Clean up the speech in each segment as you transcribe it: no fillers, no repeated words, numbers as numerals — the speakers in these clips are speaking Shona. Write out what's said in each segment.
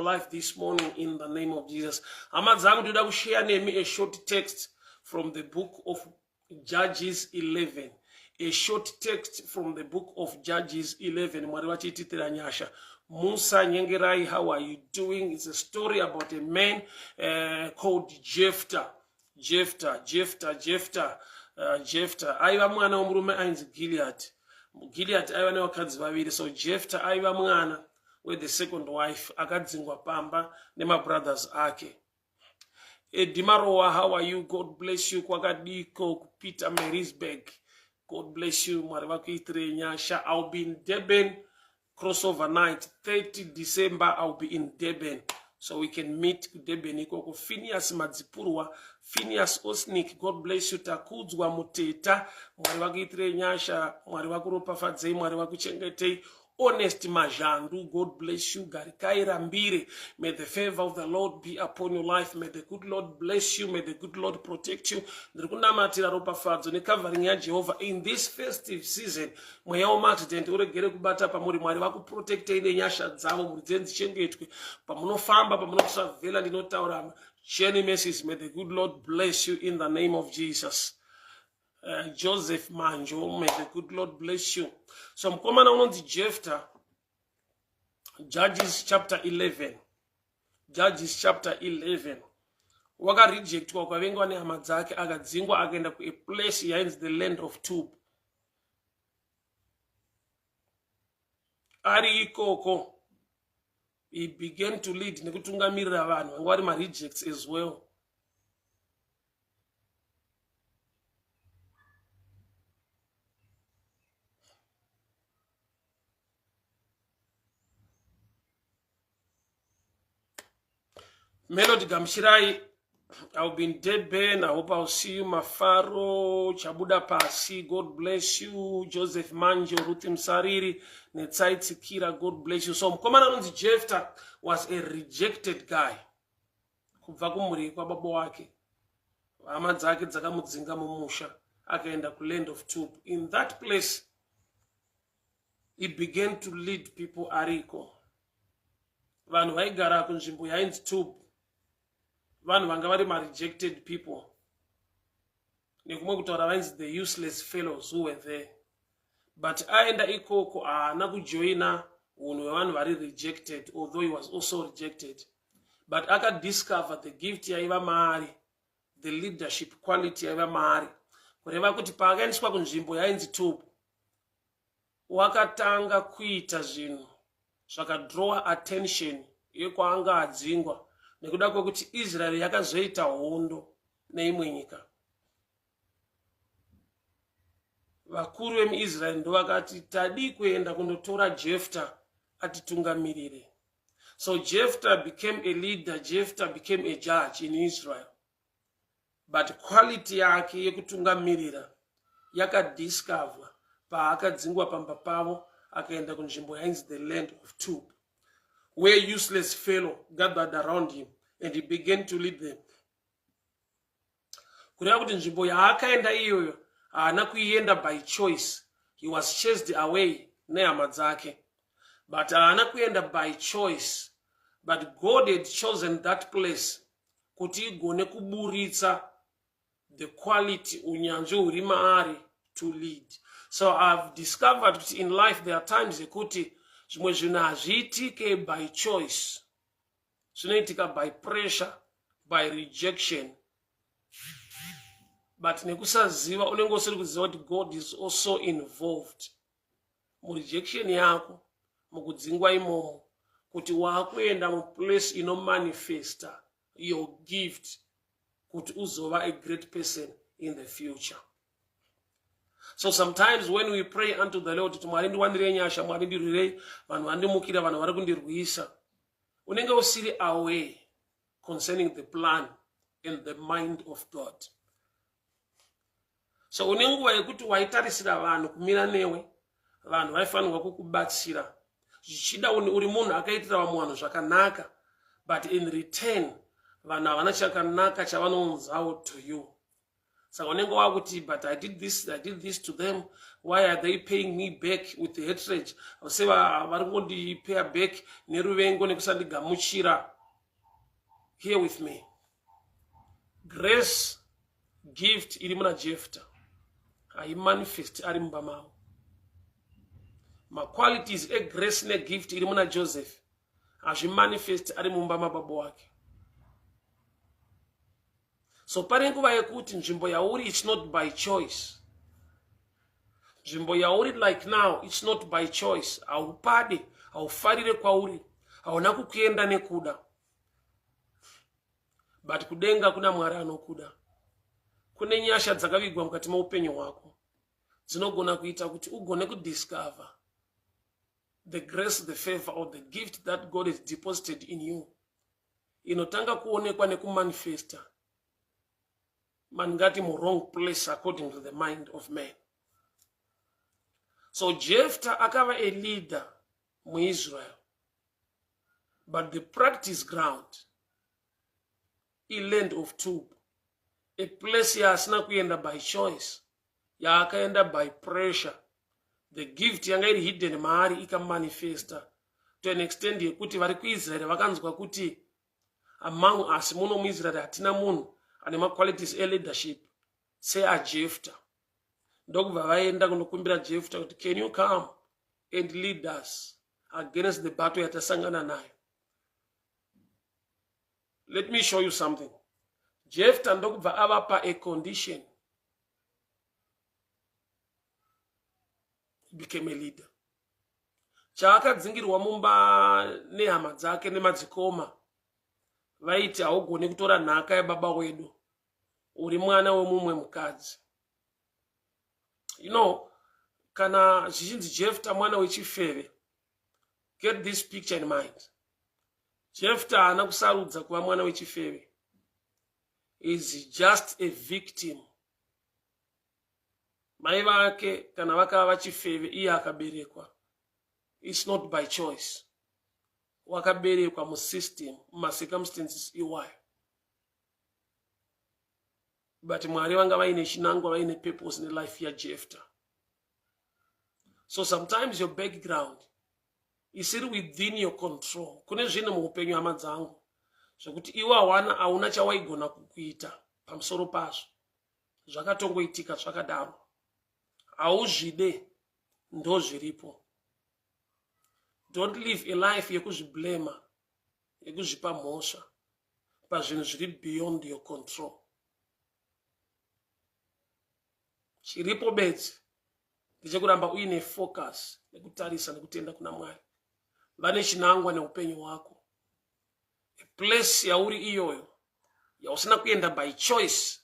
life this morning in the name of Jesus. Amazangu ndoda kushare nemi a short text from the book of Judges 11. A short text from the book of Judges 11. Mwari vachititira nyasha. Musa Nyengerai, how are you doing? It's a story about a man called Jephthah. Jephthah. Aiva mwana omurume ainzi Gilead. Gilead aiva nevakadzi vaviri. So Jephthah aiva mwana with the second wife akadzingwa pamba nemabrothers ake. Dimarowa, how are you? God bless you. Kwakadiko Peter Marisburg. God bless you. Mwari vakuitire nyasha. I'll be in Durban. Crossover night, 30 December, I'll be in Durban. So we can meet Durban. Phineas Madzipurwa, Phineas Osnik, God bless you. Takudzwa Muteta, mwari vakuitire nyasha, mwari vakuropafadzei, mwari vakuchengetei. Honest Majandu, God bless you. Garikai Rambire, may the favor of the Lord be upon your life. May the good Lord bless you. May the good Lord protect you. In this festive season, may the good Lord bless you in the name of Jesus. Joseph Manjo, may the good Lord bless you. So I'm coming on the Jephthah, Judges chapter 11. Judges chapter 11. Waka reject kwa wengo ne hamadzake agadzingwa agenda ku a place here in the land of Tob. Ari ikoko, he began to lead nekutungamirira vanhu vanga vari ma rejects as well. Melody Gamshirai, I'll be in Durban. I hope I'll see you. Mafaro, Chabuda Pasi, God bless you. Joseph Manjo, Rutim Sariri, Netsai Tsikira, God bless you. So, Commander Jephthah was a rejected guy. Kuvakumuri, kwa babo wake. Amadzake dzakamudzinga mumusha. Akaenda ku land of Tob. In that place, he began to lead people ariko. Vanhu vaigara kunzvimbo yainzi Tob. Vanhu vanga vari ma rejected people. Nekumwe kutaura vainzi the useless fellows who were there. But aenda ikoko haana kujoina unhu hwevanhu vari rejected, although he was also rejected. But akadiscover the gift yaiva maari, the leadership quality yaiva maari. Kureva kuti paakaendeswa kunzvimbo yainzi Tob, wakatanga kuita zvinhu zvakadraw attention yekwaanga adzingwa. Nekuda kwekuti Israel yakazoita hondo neimwe nyika. Vakuru vemuIsrael ndo vakati tadi kuenda kundotora Jephthah atitungamirire. So Jephthah became a leader, Jephthah became a judge in Israel. But quality yake yekutungamirira yakadiscover paakadzingwa pamba pavo akaenda kunzvimbo yainzi the land of Tob, where useless fellow gathered around him and he began to lead them. Kureva kuti nzvimbo yaakaenda iyoyo haana kuienda by choice. He was chased away nehama dzake. But haana kuenda by choice. But God had chosen that place kuti igone kuburitsa the quality unyanzvi huri maari to lead. So I've discovered that in life there are times ekuti zvimwe zvinhu hazviitike by choice. Zvinoitika by pressure, by rejection. But nekusaziva unenge usiri kuziva kuti God is also involved murejection yako, mukudzingwa imomo, kuti waakuenda muplace inomanifesta your gift kuti uzova a great person in the future. So sometimes when we pray unto the Lord, Mwari ndiwandirei nyasha, Mwari ndirwirei, vanhu vandimukira, vanhu vari kundirwisa, unenge usiri aware concerning the plan and the mind of God. So unenguva yekuti waitarisira vanhu kumira newe, vanhu vaifanirwa kukubatsira. Zvichida uri munhu akaitira vamwe vanhu zvakanaka, but in return vanhu havana chakanaka chavanounzawo to you. Saka unenge wakuti, but I did this to them. Why are they paying me back with the hatred? Say vari kundipay back neruvengo nekusandigamuchira. Here with me. Grace gift iri muna Jephthah. I manifest ari mumba mavo. Ma qualities e grace ne gift iri muna Joseph. Azvi manifest ari mumba mababa wake. So pari nguva yekuti nzvimbo yauri it's not by choice. Nzvimbo yauri like now it's not by choice. Haupade, haufarire kwauri, hauna kukuenda nekuda. But kudenga kuna Mwari anokuda. Kune nyasha dzakavigwa mukati meupenyu hwako dzinogona kuita kuti ugone kudiscover the grace, the favor, or the gift that God has deposited in you. Inotanga kuonekwa nekumanifesta mangati mu wrong place according to the mind of man. So Jephthah akava a leader mu Israel, but the practice ground a land of tube, a place yasina kuenda by choice, yakaenda by pressure. The gift yanga iri hidden maari ikamanifesta to an extent yekuti vari kuIsrael vakanzwa kuti among us muno muIsrael hatina munhu ane ma qualities e leadership say a Jephthah. Ndokubva vaenda kunokumbira Jephthah kuti can you come and lead us against the battle yatasangana nayo. Let me show you something. Jephthah ndokubva avapa a condition. He became a leader. Chaakadzingirwa mumba nehama dzake nemadzikoma vaiti haugoni kutora nhaka yababa wedu, uri mwana wemumwe mukadzi. You know, kana zvichinzi Jephthah mwana wechifeve, get this picture in mind. Jephthah haana kusarudza kuva mwana wechifeve. Is just a victim. Mai vake kana vakava vachifeve iye akaberekwa. It's not by choice. Wakaberekwa mu system, ma circumstances iwayo. But Mwari vanga vaine chinangwa, vaine purpose in the life ya Jephthah. So sometimes your background is still within your control. Kune zvinhu muupenyu hama dzangu zvokuti iwe hauna chawaigona kukuita pamusoro pazvo. Zvakatongoitika zvakadaro. Hauzvide ndo zviripo. Don't live a life yekusviblema, yekuzvipa mhosva pazvinhu zviri beyond your control. Chiripo bedzi ndechekuramba uine focus nekutarisa nekutenda kuna Mwari. Vane chinangwa neupenyu hwako. A place yauri iyoyo yausina kuenda by choice,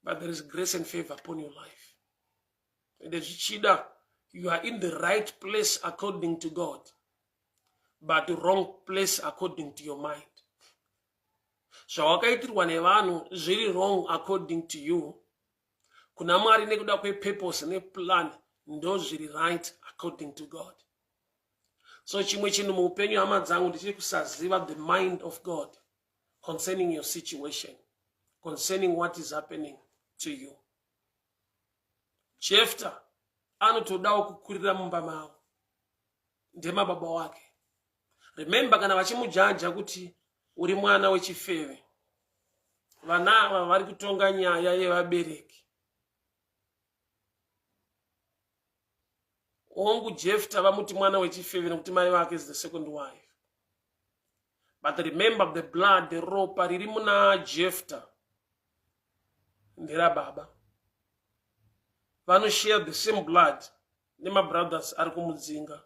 but there is grace and favor upon your life. And zvichida you are in the right place according to God, but the wrong place according to your mind. Zvawakaitirwa nevanhu zviri wrong according to you, kuna Mwari nekuda kwepurpose neplan ndo zviri right according to God. So chimwe chinhu muupenyu hama dzangu ndichiri kusaziva the mind of God concerning your situation, concerning what is happening to you. Jephthah anotodawo kukurira mumba mavo ndemababa wake. Remember kana vachimujaja kuti uri mwana wechifeve, vana ava vari kutonga nyaya yevabereki. Ongu Jephthah vamuti mwana wechifeve nekuti mai vake is the second wife. But remember the blood, the ropa riri muna Jephthah ndera baba. Vano share the same blood nema brothers ari kumudzinga.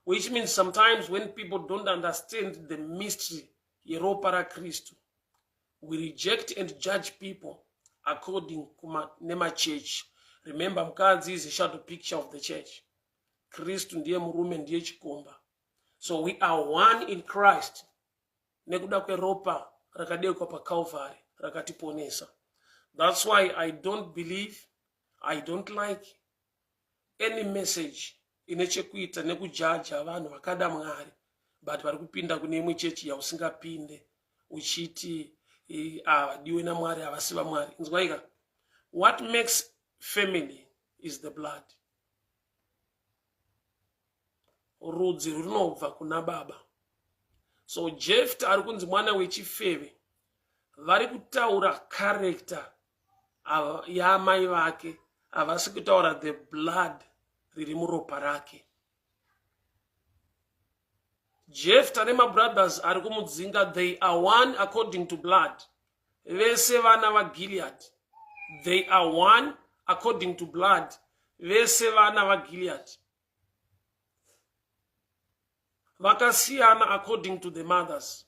Which means sometimes when people don't understand the mystery yeropa ra Kristu, we reject and judge people according kuma nema church. Remember mukadzi is a shadow picture of the church. Kristu ndiye murume ndiye chikomba. So we are one in Christ. Nekuda kweropa rakadekwa pa Calvary rakatiponesa. That's why I don't believe, I don't like any message inechekuita nekujaja vanhu vakada Mwari but vari kupinda kune imwe chechi yausingapinde uchiti avadiwe naMwari havasi vaMwari. Inzwaika, what makes family is the blood. Rudzi runobva kuna baba. So Jephthah ari kunzi mwana wechifeve. Vari kutaura character yaamai vake, havasi kutaura the blood riri muropa rake. Jephthah nemabrothers ari kumudzinga, they are one according to blood. Vese vana vaGilead, they are one according to blood. Vese vana vaGilead. Vakasiyana according to the mothers.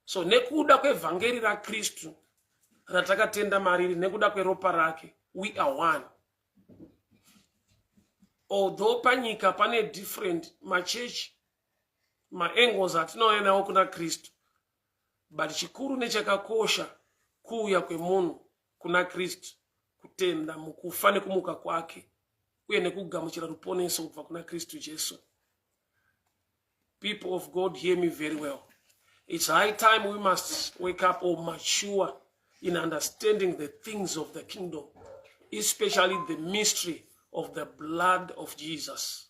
So nekuda kwevhangeri raKristu ratakatenda mariri, nekuda kweropa rake, we are one. Although panyika pane different machechi, maangles atinoona nawo kuna Kristu, but chikuru nechakakosha kuuya kwemunhu kuna Kristu, kutenda mukufa nekumuka kwake, uye nekugamuchira ruponeso kubva kuna Kristu Jesu. People of God, hear me very well. It's high time we must wake up or mature in understanding the things of the kingdom, especially the mystery of the blood of Jesus.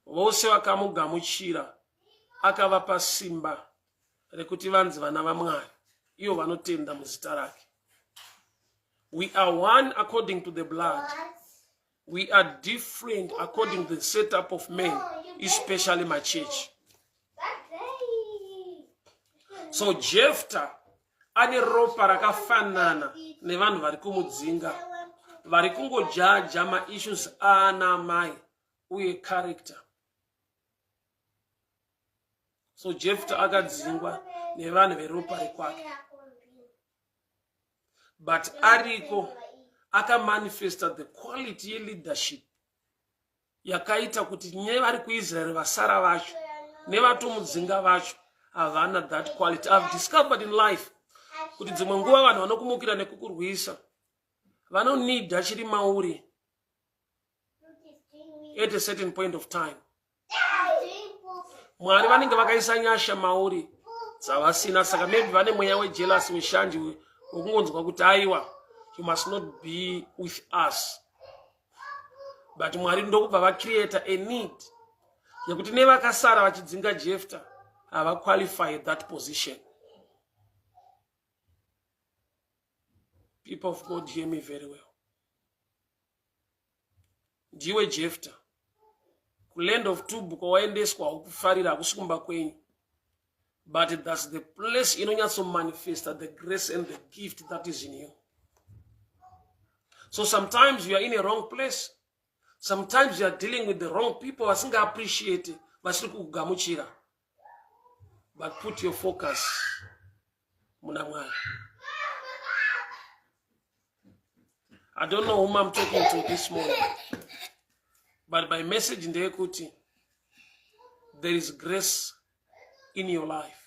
Vose vakamugamuchira akavapa simba rekuti vanzi vana vaMwari, ivo vanotenda muzita rake. We are one according to the blood. We are different according to the setup of men, especially my church. So Jephthah ane ropa rakafanana nevanhu vari kumudzinga, vari kungojaja ma-issues ana mai uye character. So Jephthah akadzingwa nevanhu veropa rekwake. But ariko akamanifesta the quality yeLeadership yakaita kuti nevari kuIsrael vasara vacho nevatomudzinga vacho havana that quality. I've discovered in life kuti dzimwe nguva vanhu vanokumukira nekukurwisa vanonida chiri mauri at a certain point of time. Mwari vanenge vakaisa nyasha mauri dzavasina, saka maybe vane mweya wejealousy weshanji wokungonzwa kuti aiwa, you must not be with us. But Mwari ndokubva vacreata a need yekuti nevakasara vachidzinga Jephthah hava qualify that position. People of God, hear me very well. Ndiwe Jephthah, kuland of Tubu kwawaendeswa ukufarira hakusikumba kwenyu, but that's the place inonyatso manifesta the grace and the gift that is in you. So sometimes you are in a wrong place. Sometimes you are dealing with the wrong people. Vasinga appreciate it, vasiri kugamuchira. But put your focus muna Mwari. I don't know whom I'm talking to this morning, but my message in the equity, there is grace in your life.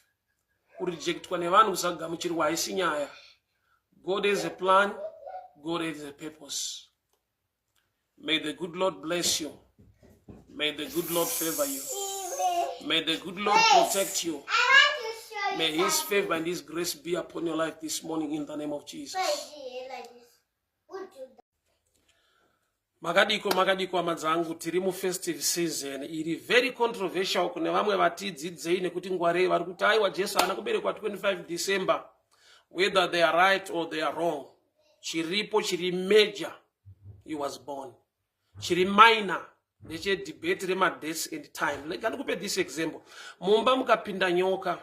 Kureject kwa nevanhu kusagamuchirwa haisi nyaya. God has a plan, God has a purpose. May the good Lord bless you. May the good Lord favor you. May the good Lord protect you. May His favor and His grace be upon your life this morning in the name of Jesus. Makadiko amadzangu, tiri mu festive season iri very controversial kune vamwe vatidzidzei nekuti ngwarei vari kuti aiwa Jesu ana kuberekwa 25 December, whether they are right or they are wrong. Chiripo chiri major, he was born. Chiri minor, neche debate rema dates and time. Ndikupe this example. Mumba mukapinda nyoka,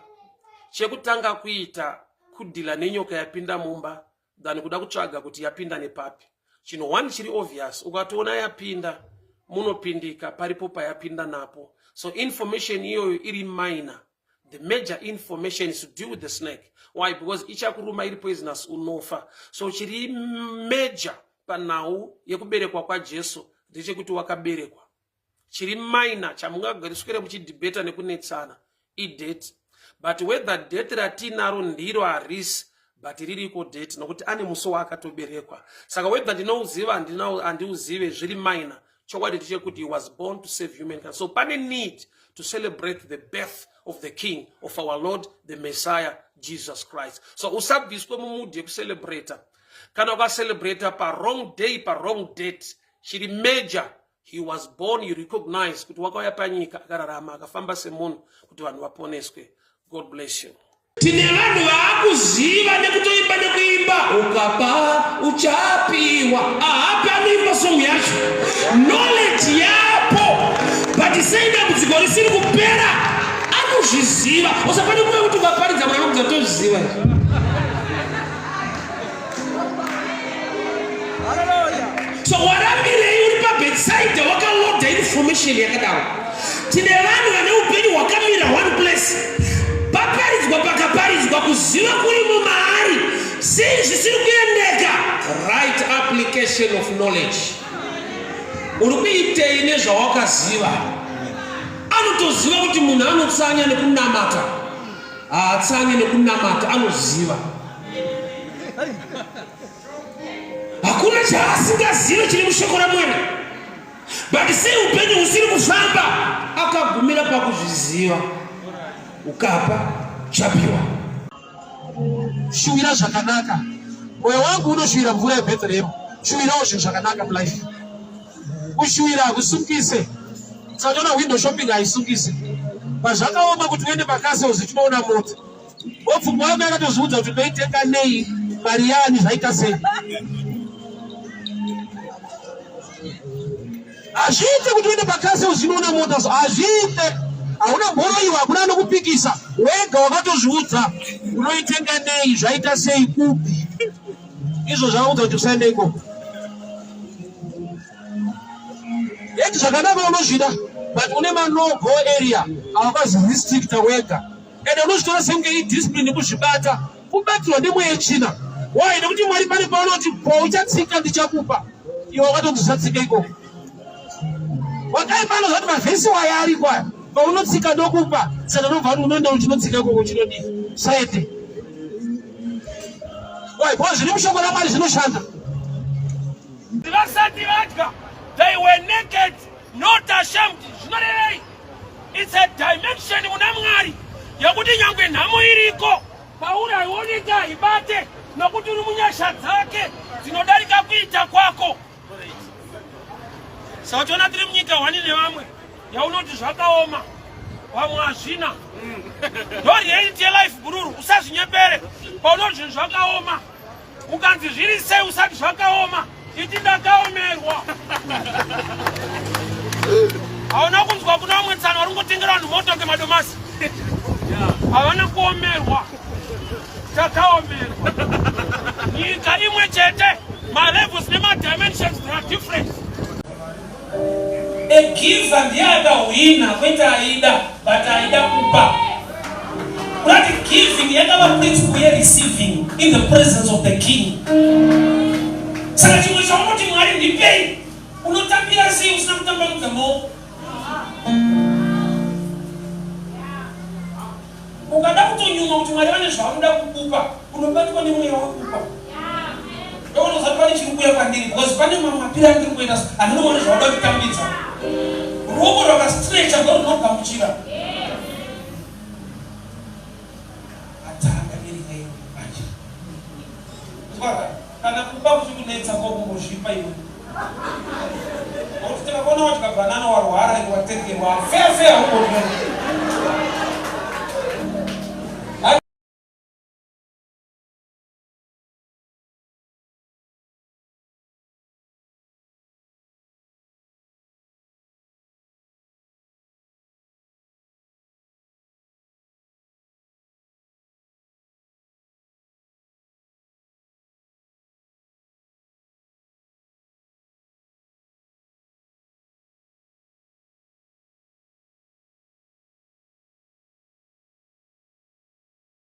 chekutanga kuita kudila nenyoka yapinda mumba than kuda kutsvaga kuti yapinda nepapi. Chino one chiri obvious, ukatoona yapinda munopindika paripo payapinda napo. So information iyo iri minor. The major information is to do with the snake. Why? Because ichakuruma iri poisonous unofa. So chiri major panau yekuberekwa kwa Jesu ndechekuti wakaberekwa. Chiri minor chamungagariswere muchidebata nekunetsana idate. But whether date ratinaro ndiro harisi, but ririko date nokuti ane muso wakatoberekwa. Saka whether ndinouziva andiuzive zviri minor. chokwadi chekuti he was born to save humankind. So pane need to celebrate the birth of the King, of our Lord, the Messiah, Jesus Christ. So usabviswe mumudi yekuselebrata. Kana ukaselebrata pa wrong day, pa wrong date, chiri major. He was born, you recognize kuti wakauya panyika akararama akafamba semunhu kuti vanhu vaponeswe. God bless you. Tine vanhu vaakuziva nekutoimba nekuimba ukapa uchapiwa haapaniimba song yacho knowledge yapo but seida mudziko risiri kupera anozviziva usapani kuve kuti ukaparidza mwana kuzatozviziva. So waramire uri pabedside wakaloda information yakadaro. Tine vanhu vane upenyu hwakamira one place paparidzwa pakaparidzwa kuziva kuri mumaari sei zvisiri kuendeka. Right application of knowledge. Uri kuitei nezvawakaziva. Anotoziva kuti munhu anotsanya nekunamata haatsanye nekunamata anoziva. Hakuna chaasingazive chiri mushoko raMwari. But sei upenyu husiri kufamba akagumira pakuzviziva. Ukapa chapiwa. Shuwira zvakanaka. Moyo wangu unoshuwira mvura yeBethlehem. Shuwirawo zvinhu zvakanaka mulife. Kushuwira hakusungise. Saka window shopping haisungise. Pazvakaoma kuti uende pakase uzichinoona mota. Wopfungwa yako yakatozviudza kuti toitenga nei, mari yani zvaita sei. Hazviite kuti uende pakase uzinoona mota. Hazviite. Hauna mboroiwa, hakuna anokupikisa. Wega wakatozviudza unoitenga nei, zvaita sei, kupi. Izvo zvakaudza kuti usaende ikoko. Yeti zvakanaka unozvida, but une no-go area hawakazi restricta wega. Ende unozvitora senge idiscipline kuzvibata, kubatirwa nemweya yechina. Why? Nekuti Mwari pane paunoti pauchatsika ndichakupa. Iwe wakatozvisatsika ikoko. Wakaimba anozvati mavhesi waya ari kwaya. Paunotsika ndokupa, saka unobva unoenda uchinotsika ikoko chinodii? Saite. Why? Because zviri mushoko raMwari zvinoshanda. Vasati vadya, they were naked, not ashamed. Zvinorevei? It's a dimension muna Mwari yakuti nyangwe nhamo iriko pauri haioneka ibate nokuti uri munyasha dzake dzinodarika kuita kwako. Saka tiona tiri munyika hwani nevamwe yaunoti zvakaoma vamwe hazvina. Ndo reality yelife bururu. Usazvinyepere paunoti zvinhu zvakaoma ukanzi zviri sei usati zvakaoma iti ndakaomerwa. Hauna kunzwa kuna vamwe tsano vari kungotengera vanhu moto ngemadomasi. Havana kuomerwa, takaomerwa. Nyika imwe chete, malevels nemadimensions they are different. A giver ndiye akahwina kwete aida, but aida kupa. That giving yakava principle ye receiving in the presence of the king. Saka chimwe chaunoti Mwari ndipei, unotambira sei usina kutambamudza maoko. Ukada kutonyuma kuti Mwari vane zvaunoda kukupa, unobatwa nemweya wekupa. Ndounozati pane chiri kuuya kwandiri, because pane mamwe mapiri andiri kuenda andinoona zvaunoda kutambidza. Ruoko rwakastretcha ndo runogamuchira. Atanga iri ngai manje. Zvaka kana kupa kuchikunetsa kokungozvipa iwe. Kuti tikakona kuti kabanana warwara iwe watengerwa fair huko.